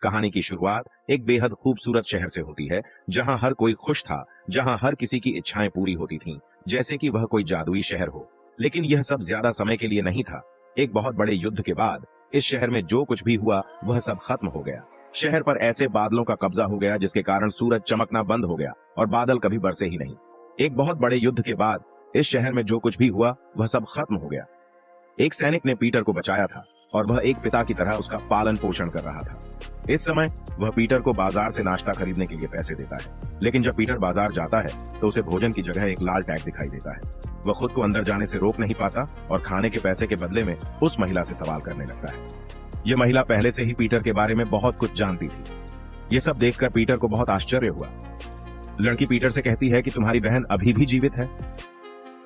कहानी की शुरुआत एक बेहद खूबसूरत शहर से होती है, जहां हर कोई खुश था, जहां हर किसी की इच्छाएं पूरी होती थीं, जैसे कि वह कोई जादुई शहर हो। लेकिन यह सब ज्यादा समय के लिए नहीं था। एक बहुत बड़े युद्ध के बाद इस शहर में जो कुछ भी हुआ वह सब खत्म हो गया। शहर पर ऐसे बादलों का कब्जा हो गया जिसके कारण सूरज चमकना बंद हो गया और बादल कभी बरसे ही नहीं। एक बहुत बड़े युद्ध के बाद इस शहर में जो कुछ भी हुआ वह सब खत्म हो गया। एक सैनिक ने पीटर को बचाया था और वह एक पिता की तरह उसका पालन पोषण कर रहा था। इस समय वह पीटर को बाजार से नाश्ता खरीदने के लिए पैसे देता है, लेकिन जब पीटर बाजार जाता है तो उसे भोजन की जगह एक लाल टैग दिखाई देता है। वह खुद को अंदर जाने से रोक नहीं पाता और खाने के पैसे के बदले में उस महिला से सवाल करने लगता है। यह महिला पहले से ही पीटर के बारे में बहुत कुछ जानती थी। ये सब देखकर पीटर को बहुत आश्चर्य हुआ। लड़की पीटर से कहती है कि तुम्हारी बहन अभी भी जीवित है।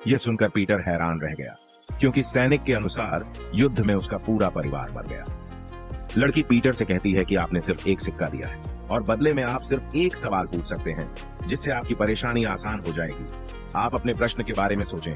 यह सुनकर पीटर हैरान रह गया, क्योंकि सैनिक के अनुसार युद्ध में उसका पूरा परिवार मर गया। लड़की पीटर से कहती है कि आपने सिर्फ एक सिक्का दिया है और बदले में आप सिर्फ एक सवाल पूछ सकते हैं, जिससे आपकी परेशानी आसान हो जाएगी। आप अपने प्रश्न के बारे में सोचें।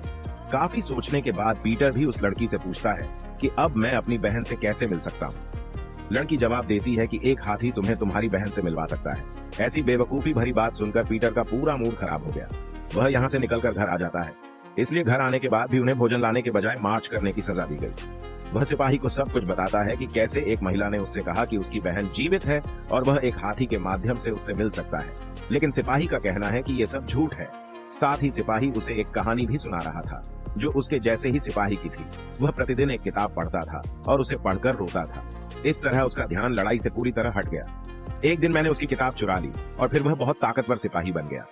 काफी सोचने के बाद पीटर भी उस लड़की से पूछता है कि अब मैं अपनी बहन से कैसे मिल सकता हूँ। लड़की जवाब देती है कि एक हाथी तुम्हें तुम्हारी बहन से मिलवा सकता है। ऐसी बेवकूफी भरी बात सुनकर पीटर का पूरा मूड खराब हो गया। वह यहाँ से निकलकर घर आ जाता है। इसलिए घर आने के बाद भी उन्हें भोजन लाने के बजाय मार्च करने की सजा दी गई। वह सिपाही को सब कुछ बताता है कि कैसे एक महिला ने उससे कहा कि उसकी बहन जीवित है और वह एक हाथी के माध्यम से उससे मिल सकता है। लेकिन सिपाही का कहना है कि यह सब झूठ है। साथ ही सिपाही उसे एक कहानी भी सुना रहा था, जो उसके जैसे ही सिपाही की थी। वह प्रतिदिन एक किताब पढ़ता था और उसे पढ़कर रोता था। इस तरह उसका ध्यान लड़ाई से पूरी तरह हट गया। एक दिन मैंने उसकी किताब चुरा ली और फिर वह बहुत ताकतवर सिपाही बन गया।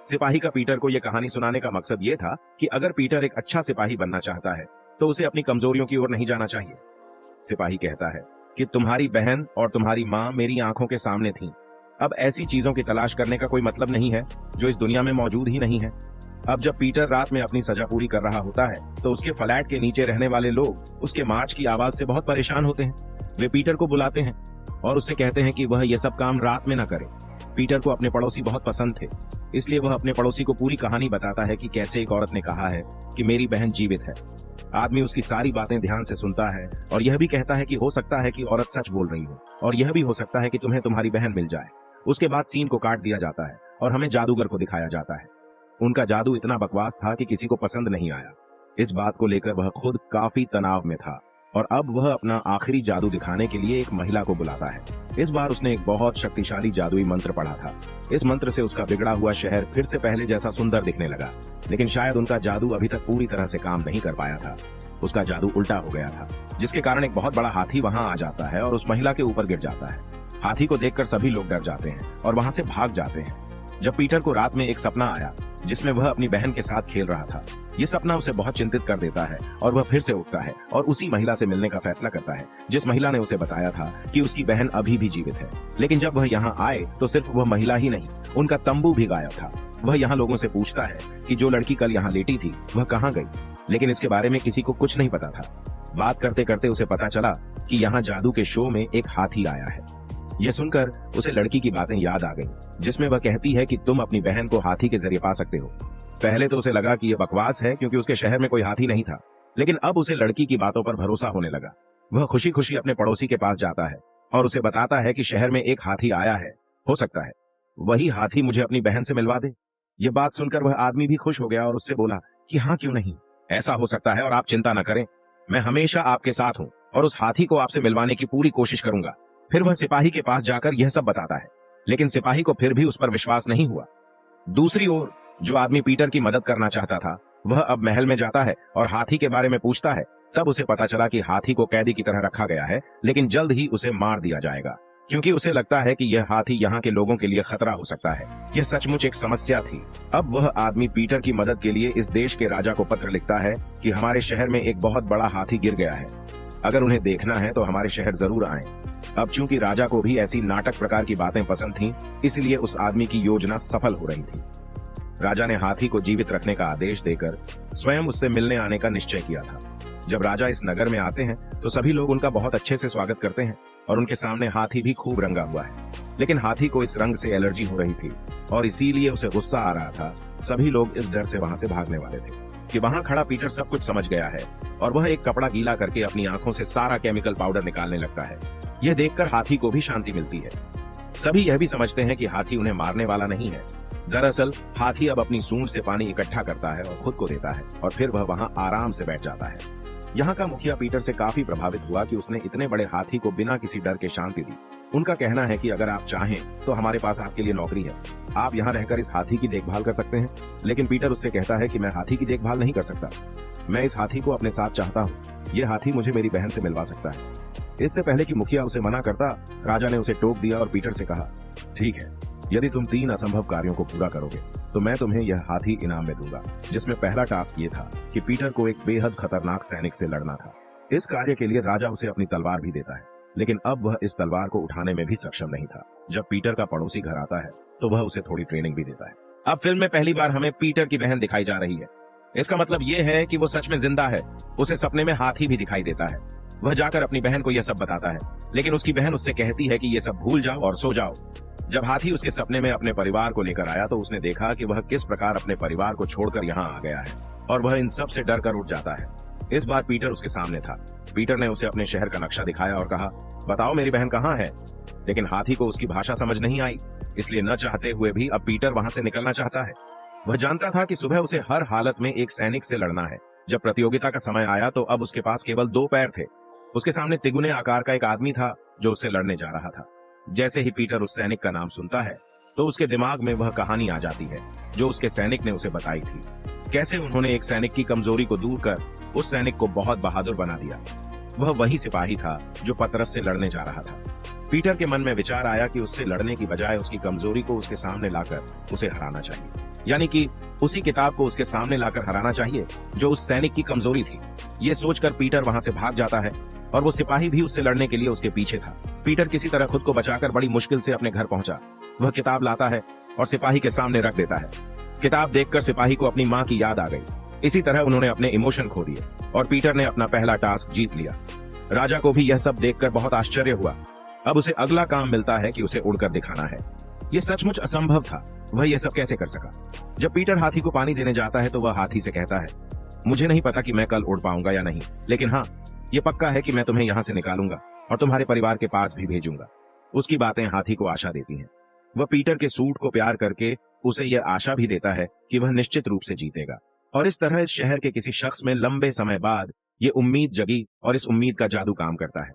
सिपाही का पीटर को यह कहानी सुनाने का मकसद ये था कि अगर पीटर एक अच्छा सिपाही बनना चाहता है तो उसे अपनी कमजोरियों की ओर नहीं जाना चाहिए। सिपाही कहता है कि तुम्हारी बहन और तुम्हारी माँ मेरी आंखों के सामने थीं। अब ऐसी चीजों की तलाश करने का कोई मतलब नहीं है जो इस दुनिया में मौजूद ही नहीं है। अब जब पीटर रात में अपनी सजा पूरी कर रहा होता है तो उसके फ्लैट के नीचे रहने वाले लोग उसके मार्च की आवाज से बहुत परेशान होते हैं। वे पीटर को बुलाते हैं और उससे कहते हैं कि वह यह सब काम रात में न करे। पीटर को अपने पड़ोसी बहुत पसंद थे, इसलिए वह अपने पड़ोसी को पूरी कहानी बताता है कि कैसे एक औरत ने कहा है कि मेरी बहन जीवित है। आदमी उसकी सारी बातें ध्यान से सुनता है और यह भी कहता है कि हो सकता है कि औरत सच बोल रही हो और यह भी हो सकता है कि तुम्हें तुम्हारी बहन मिल जाए। उसके बाद सीन को काट दिया जाता है और हमें जादूगर को दिखाया जाता है। उनका जादू इतना बकवास था कि किसी को पसंद नहीं आया। इस बात को लेकर वह खुद काफी तनाव में था और अब वह अपना आखिरी जादू दिखाने के लिए एक महिला को बुलाता है। इस बार उसने एक बहुत शक्तिशाली जादुई मंत्र पढ़ा था। इस मंत्र से उसका बिगड़ा हुआ शहर फिर से पहले जैसा सुंदर दिखने लगा, लेकिन शायद उनका जादू अभी तक पूरी तरह से काम नहीं कर पाया था। उसका जादू उल्टा हो गया था, जिसके कारण एक बहुत बड़ा हाथी वहां आ जाता है और उस महिला के ऊपर गिर जाता है। हाथी को देखकर सभी लोग डर जाते हैं और वहां से भाग जाते हैं। जब पीटर को रात में एक सपना आया जिसमें वह अपनी बहन के साथ खेल रहा था, ये सपना उसे बहुत चिंतित कर देता है और वह फिर से उठता है और उसी महिला से मिलने का फैसला करता है जिस महिला ने उसे बताया था कि उसकी बहन अभी भी जीवित है। लेकिन जब वह यहाँ आए तो सिर्फ वह महिला ही नहीं, उनका तंबू भी गायब था। वह यहाँ लोगों से पूछता है कि जो लड़की कल यहाँ लेटी थी वह कहाँ गई, लेकिन इसके बारे में किसी को कुछ नहीं पता था। बात करते करते उसे पता चला कि यहाँ जादू के शो में एक हाथी आया है। यह सुनकर उसे लड़की की बातें याद आ गईं, जिसमें वह कहती है कि तुम अपनी बहन को हाथी के जरिए पा सकते हो। पहले तो उसे लगा कि यह बकवास है, क्योंकि उसके शहर में कोई हाथी नहीं था, लेकिन अब उसे लड़की की बातों पर भरोसा होने लगा। वह खुशी खुशी अपने पड़ोसी के पास जाता है और उसे बताता है कि शहर में एक हाथी आया है, हो सकता है वही हाथी मुझे अपनी बहन से मिलवा दे। यह बात सुनकर वह आदमी भी खुश हो गया और उससे बोला कि हाँ, क्यों नहीं, ऐसा हो सकता है और आप चिंता न करें, मैं हमेशा आपके साथ हूँ और उस हाथी को आपसे मिलवाने की पूरी कोशिश करूंगा। फिर वह सिपाही के पास जाकर यह सब बताता है, लेकिन सिपाही को फिर भी उस पर विश्वास नहीं हुआ। दूसरी ओर जो आदमी पीटर की मदद करना चाहता था वह अब महल में जाता है और हाथी के बारे में पूछता है। तब उसे पता चला कि हाथी को कैदी की तरह रखा गया है, लेकिन जल्द ही उसे मार दिया जाएगा, क्योंकि उसे लगता है कि यह हाथी यहाँ के लोगों के लिए खतरा हो सकता है। यह सचमुच एक समस्या थी। अब वह आदमी पीटर की मदद के लिए इस देश के राजा को पत्र लिखता है कि हमारे शहर में एक बहुत बड़ा हाथी गिर गया है, अगर उन्हें देखना है तो हमारे शहर जरूर आएं। अब चूंकि राजा को भी ऐसी नाटक प्रकार की बातें पसंद थीं, इसलिए उस आदमी की योजना सफल हो रही थी। राजा ने हाथी को जीवित रखने का आदेश देकर स्वयं उससे मिलने आने का निश्चय किया था। जब राजा इस नगर में आते हैं तो सभी लोग उनका बहुत अच्छे से स्वागत करते हैं और उनके सामने हाथी भी खूब रंगा हुआ है। लेकिन हाथी को इस रंग से एलर्जी हो रही थी और इसीलिए उसे गुस्सा आ रहा था। सभी लोग इस डर से वहां से भागने वाले थे कि वहां खड़ा पीटर सब कुछ समझ गया है और वह एक कपड़ा गीला करके अपनी आंखों से सारा केमिकल पाउडर निकालने लगता है। यह देखकर हाथी को भी शांति मिलती है। सभी यह भी समझते हैं कि हाथी उन्हें मारने वाला नहीं है। दरअसल हाथी अब अपनी सूंड से पानी इकट्ठा करता है और खुद को देता है और फिर वह वहां आराम से बैठ जाता है। यहाँ का मुखिया पीटर से काफी प्रभावित हुआ कि उसने इतने बड़े हाथी को बिना किसी डर के शांति दी। उनका कहना है कि अगर आप चाहें तो हमारे पास आपके लिए नौकरी है, आप यहाँ रहकर इस हाथी की देखभाल कर सकते हैं। लेकिन पीटर उससे कहता है कि मैं हाथी की देखभाल नहीं कर सकता, मैं इस हाथी को अपने साथ चाहता हूँ, ये हाथी मुझे मेरी बहन से मिलवा सकता है। इससे पहले कि मुखिया उसे मना करता, राजा ने उसे टोक दिया और पीटर से कहा, ठीक है, यदि तुम 3 असंभव कार्यों को पूरा करोगे तो मैं तुम्हें यह हाथी इनाम में दूंगा। जिसमें पहला टास्क ये था कि पीटर को एक बेहद खतरनाक सैनिक से लड़ना था। इस कार्य के लिए राजा उसे अपनी तलवार भी देता है, लेकिन अब वह इस तलवार को उठाने में भी सक्षम नहीं था। जब पीटर का पड़ोसी घर आता है तो वह उसे थोड़ी ट्रेनिंग भी देता है। अब फिल्म में पहली बार हमें पीटर की बहन दिखाई जा रही है। इसका मतलब ये है कि वो सच में जिंदा है। उसे सपने में हाथी भी दिखाई देता है। वह जाकर अपनी बहन को यह सब बताता है, लेकिन उसकी बहन उससे कहती है कि ये सब भूल जाओ और सो जाओ। जब हाथी उसके सपने में अपने परिवार को लेकर आया तो उसने देखा कि वह किस प्रकार अपने परिवार को छोड़कर यहाँ आ गया है और वह इन सब से डर कर उठ जाता है। इस बार पीटर उसके सामने था। पीटर ने उसे अपने शहर का नक्शा दिखाया और कहा, बताओ मेरी बहन कहाँ है। लेकिन हाथी को उसकी भाषा समझ नहीं आई, इसलिए न चाहते हुए भी अब पीटर वहां से निकलना चाहता है। वह जानता था कि सुबह उसे हर हालत में एक सैनिक से लड़ना है। जब प्रतियोगिता का समय आया तो अब उसके पास केवल 2 पैर थे। उसके सामने तिगुने आकार का एक आदमी था जो उससे लड़ने जा रहा था। जैसे ही पीटर उस सैनिक का नाम सुनता है तो उसके दिमाग में वह कहानी आ जाती है जो उसके सैनिक ने उसे बताई थी। कैसे उन्होंने एक सैनिक की कमजोरी को दूर कर उस सैनिक को बहुत बहादुर बना दिया। वह वही सिपाही था जो पतरस से लड़ने जा रहा था। पीटर के मन में विचार आया कि उससे लड़ने की बजाय उसकी कमजोरी को उसके सामने लाकर उसे हराना चाहिए, यानी कि उसी किताब को उसके सामने लाकर हराना चाहिए जो उस सैनिक की कमजोरी थी। ये सोचकर पीटर वहां से भाग जाता है और वो सिपाही भी उससे लड़ने के लिए उसके पीछे था। पीटर किसी तरह खुद को बचाकर बड़ी मुश्किल से अपने घर पहुंचा। वह किताब लाता है और सिपाही के सामने रख देता है। किताब देखकर सिपाही को अपनी माँ की याद आ गई। इसी तरह उन्होंने अपने इमोशन खो दिए और पीटर ने अपना पहला टास्क जीत लिया। राजा को भी यह सब देखकर बहुत आश्चर्य हुआ। अब उसे अगला काम मिलता है कि उसे उड़कर दिखाना है। यह सचमुच असंभव था। वह यह सब कैसे कर सका। जब पीटर हाथी को पानी देने जाता है तो वह हाथी से कहता है, मुझे नहीं पता कि मैं कल उड़ पाऊंगा या नहीं, लेकिन हाँ, ये पक्का है कि मैं तुम्हें यहाँ से निकालूंगा और तुम्हारे परिवार के पास भी भेजूंगा। उसकी बातें हाथी को आशा देती हैं। वह पीटर के सूट को प्यार करके उसे यह आशा भी देता है कि वह निश्चित रूप से जीतेगा। और इस तरह इस शहर के किसी शख्स में लंबे समय बाद ये उम्मीद जगी और इस उम्मीद का जादू काम करता है।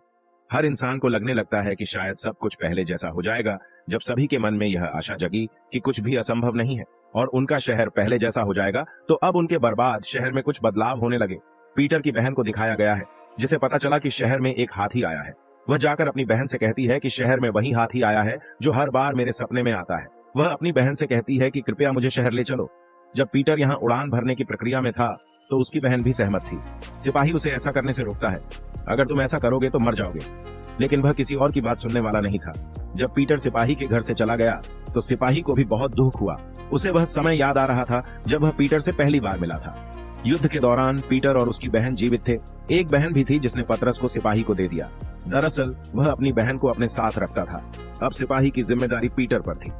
हर इंसान को लगने लगता है कि शायद सब कुछ पहले जैसा हो जाएगा। जब सभी के मन में यह आशा जगी कि कुछ भी असंभव नहीं है और उनका शहर पहले जैसा हो जाएगा, तो अब उनके बर्बाद शहर में कुछ बदलाव होने लगे। पीटर की बहन को दिखाया गया है जिसे पता चला कि शहर में एक हाथी आया है। वह जाकर अपनी बहन से कहती है कि शहर में वही हाथी आया है जो हर बार मेरे सपने में आता है। वह अपनी बहन से कहती है कि कृपया मुझे शहर ले चलो। जब पीटर यहाँ उड़ान भरने की प्रक्रिया में था तो उसकी बहन भी सहमत थी। सिपाही उसे ऐसा करने से रोकता है, अगर तुम ऐसा करोगे तो मर जाओगे। लेकिन वह किसी और की बात सुनने वाला नहीं था। जब पीटर सिपाही के घर से चला गया तो सिपाही को भी बहुत दुख हुआ। उसे वह समय याद आ रहा था जब वह पीटर से पहली बार मिला था। युद्ध के दौरान पीटर और उसकी बहन जीवित थे। एक बहन भी थी जिसने पतरस को सिपाही को दे दिया। दरअसल वह अपनी बहन को अपने साथ रखता था। अब सिपाही की जिम्मेदारी पीटर पर थी,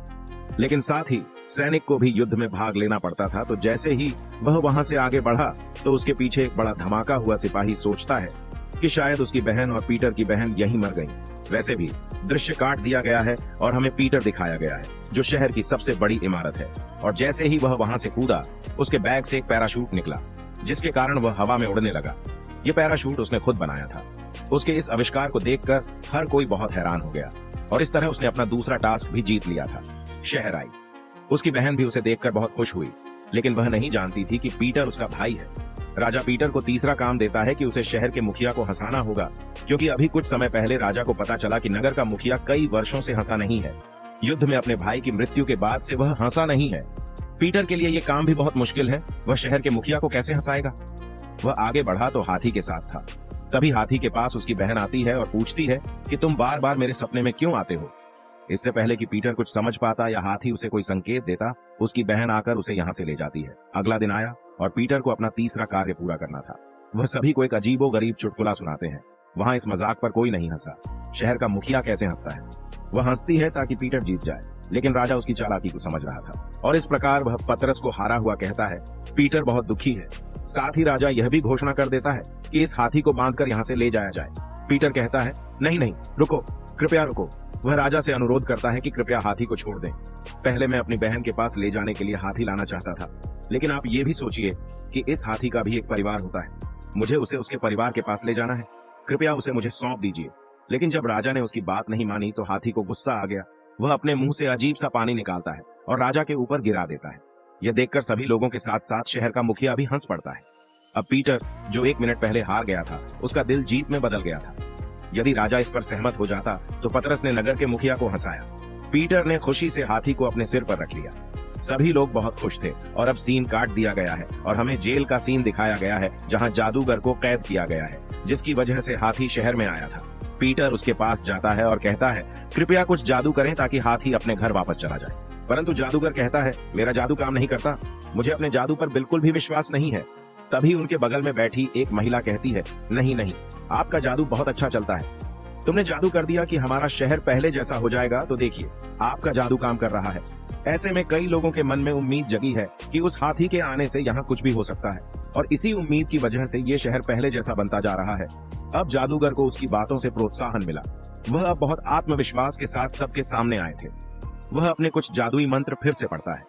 लेकिन साथ ही सैनिक को भी युद्ध में भाग लेना पड़ता था। तो जैसे ही वह वहां से आगे बढ़ा तो उसके पीछे एक बड़ा धमाका हुआ। सिपाही सोचता है कि शायद उसकी बहन और पीटर की बहन यहीं मर गई। वैसे भी दृश्य काट दिया गया है और हमें पीटर दिखाया गया है जो शहर की सबसे बड़ी इमारत है। और जैसे ही वह वहां से कूदा, उसके बैग से एक पैराशूट निकला जिसके कारण वह हवा में उड़ने लगा। ये पैराशूट उसने खुद बनाया था। उसके इस आविष्कार को देखकर हर कोई बहुत हैरान हो गया और इस तरह उसने अपना दूसरा टास्क भी जीत लिया था। शहर आई। उसकी बहन भी उसे देखकर बहुत खुश हुई, लेकिन वह नहीं जानती थी कि पीटर उसका भाई है। राजा पीटर को तीसरा काम देता है कि उसे शहर के मुखिया को हंसाना होगा, क्योंकि अभी कुछ समय पहले राजा को पता चला कि नगर का मुखिया कई वर्षों से हंसा नहीं है। युद्ध में अपने भाई की मृत्यु के बाद से वह हंसा नहीं है। पीटर के लिए यह काम भी बहुत मुश्किल है। वह शहर के मुखिया को कैसे हंसाएगा। वह आगे बढ़ा तो हाथी के साथ था। तभी हाथी के पास उसकी बहन आती है और पूछती है कि तुम बार बार मेरे सपने में क्यों आते हो। इससे पहले कि पीटर कुछ समझ पाता या हाथी उसे कोई संकेत देता, उसकी बहन आकर उसे यहाँ से ले जाती है। अगला दिन आया और पीटर को अपना तीसरा कार्य पूरा करना था। वह सभी को एक अजीबो गरीब चुटकुला सुनाते हैं। वहाँ इस मजाक पर कोई नहीं हंसा। शहर का मुखिया कैसे हंसता है। वह हंसती है ताकि पीटर जीत जाए, लेकिन राजा उसकी चालाकी को समझ रहा था और इस प्रकार वह पतरस को हारा हुआ कहता है। पीटर बहुत दुखी है। साथ ही राजा यह भी घोषणा कर देता है कि इस हाथी को बांधकर यहाँ से ले जाया जाए। पीटर कहता है, नहीं नहीं रुको, कृपया रुको। वह राजा से अनुरोध करता है कि कृपया हाथी को छोड़ दें। पहले मैं अपनी बहन के पास ले जाने के लिए हाथी लाना चाहता था, लेकिन आप ये भी सोचिए कि इस हाथी का भी एक परिवार होता है। मुझे उसे उसके परिवार के पास ले जाना है। कृपया उसे मुझे सौंप दीजिए। लेकिन जब राजा ने उसकी बात नहीं मानी तो हाथी को गुस्सा आ गया। वह अपने मुंह से अजीब सा पानी निकालता है और राजा के ऊपर गिरा देता है। यह देखकर सभी लोगों के साथ साथ शहर का मुखिया भी हंस पड़ता है। अब पीटर, जो 1 मिनट पहले हार गया था, उसका दिल जीत में बदल गया था। यदि राजा इस पर सहमत हो जाता तो पतरस ने नगर के मुखिया को हंसाया। पीटर ने खुशी से हाथी को अपने सिर पर रख लिया। सभी लोग बहुत खुश थे और अब सीन काट दिया गया है और हमें जेल का सीन दिखाया गया है, जहां जादूगर को कैद किया गया है, जिसकी वजह से हाथी शहर में आया था। पीटर उसके पास जाता है और कहता है, कृपया कुछ जादू करें ताकि हाथी अपने घर वापस चला जाए। परंतु जादूगर कहता है, मेरा जादू काम नहीं करता, मुझे अपने जादू पर बिल्कुल भी विश्वास नहीं है। तभी उनके बगल में बैठी एक महिला कहती है, नहीं नहीं, आपका जादू बहुत अच्छा चलता है। तुमने जादू कर दिया कि हमारा शहर पहले जैसा हो जाएगा, तो देखिए आपका जादू काम कर रहा है। ऐसे में कई लोगों के मन में उम्मीद जगी है कि उस हाथी के आने से यहाँ कुछ भी हो सकता है, और इसी उम्मीद की वजह से ये शहर पहले जैसा बनता जा रहा है। अब जादूगर को उसकी बातों से प्रोत्साहन मिला। वह अब बहुत आत्मविश्वास के साथ सबके सामने आए थे। वह अपने कुछ जादुई मंत्र फिर से पढ़ता है,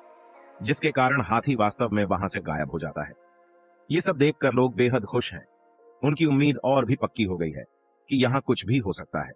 जिसके कारण हाथी वास्तव में वहां से गायब हो जाता है। ये सब देखकर लोग बेहद खुश हैं। उनकी उम्मीद और भी पक्की हो गई है कि यहाँ कुछ भी हो सकता है,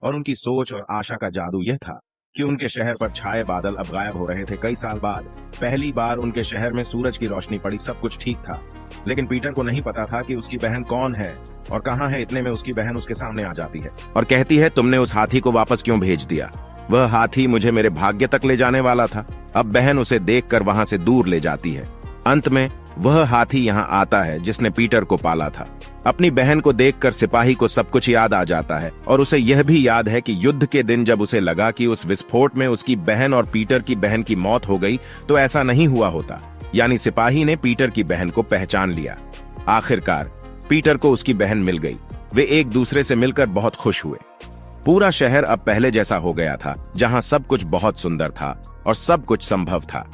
और उनकी सोच और आशा का जादू यह था कि उनके शहर पर छाए बादल अब गायब हो रहे थे। कई साल बाद पहली बार उनके शहर में सूरज की रोशनी पड़ी। सब कुछ ठीक था, लेकिन पीटर को नहीं पता था कि उसकी बहन कौन है और कहाँ है। इतने में उसकी बहन उसके सामने आ जाती है और कहती है, तुमने उस हाथी को वापस क्यों भेज दिया? वह हाथी मुझे मेरे भाग्य तक ले जाने वाला था। अब बहन उसे देखकर वहां से दूर ले जाती है। अंत में वह हाथी यहाँ आता है जिसने पीटर को पाला था। अपनी बहन को देखकर सिपाही को सब कुछ याद आ जाता है, और उसे यह भी याद है कि युद्ध के दिन जब उसे लगा कि उस विस्फोट में उसकी बहन और पीटर की बहन की मौत हो गई, तो ऐसा नहीं हुआ होता। यानी सिपाही ने पीटर की बहन को पहचान लिया। आखिरकार पीटर को उसकी बहन मिल गई। वे एक दूसरे से मिलकर बहुत खुश हुए। पूरा शहर अब पहले जैसा हो गया था, जहां सब कुछ बहुत सुंदर था और सब कुछ संभव था।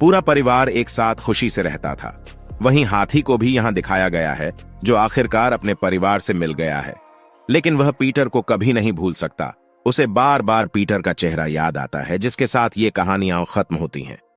पूरा परिवार एक साथ खुशी से रहता था। वहीं हाथी को भी यहाँ दिखाया गया है, जो आखिरकार अपने परिवार से मिल गया है। लेकिन वह पीटर को कभी नहीं भूल सकता। उसे बार बार पीटर का चेहरा याद आता है, जिसके साथ ये कहानियां खत्म होती हैं।